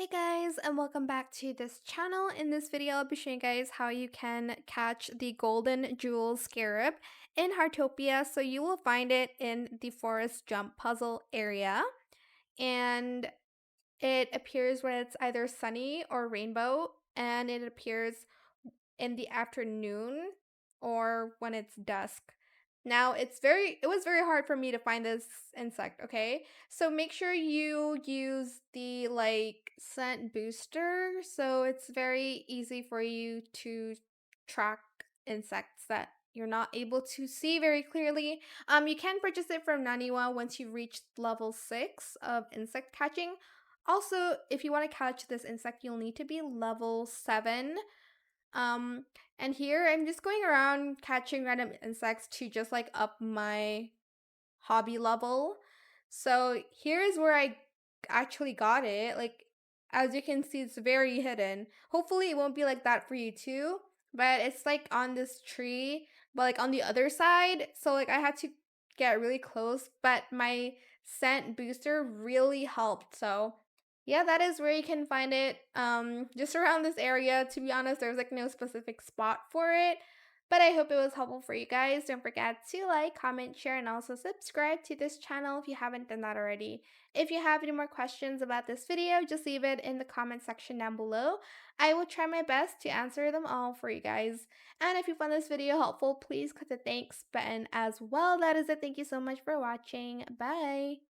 Hey guys, and welcome back to this channel. In this video, I'll be showing you guys how you can catch the Golden Jewel Scarab in Heartopia. So you will find it in the forest jump puzzle area, and it appears when it's either sunny or rainbow, and it appears in the afternoon or when it's dusk. Now, it was very hard for me to find this insect, okay? So make sure you use the like scent booster so it's very easy for you to track insects that you're not able to see very clearly. You can purchase it from Naniwa once you reach level 6 of insect catching. Also, if you want to catch this insect, you'll need to be level 7. um, and here I'm just going around catching random insects to just like up my hobby level. So here is where I actually got it. Like, as you can see, it's very hidden. Hopefully it won't be like that for you too. But it's like on this tree, but like on the other side. So like I had to get really close, but my scent booster really helped. So yeah, that is where you can find it. Just around this area. To be honest, there's like no specific spot for it. But I hope it was helpful for you guys. Don't forget to like, comment, share, and also subscribe to this channel if you haven't done that already. If you have any more questions about this video, just leave it in the comment section down below. I will try my best to answer them all for you guys. And if you found this video helpful, please click the thanks button as well. That is it. Thank you so much for watching. Bye!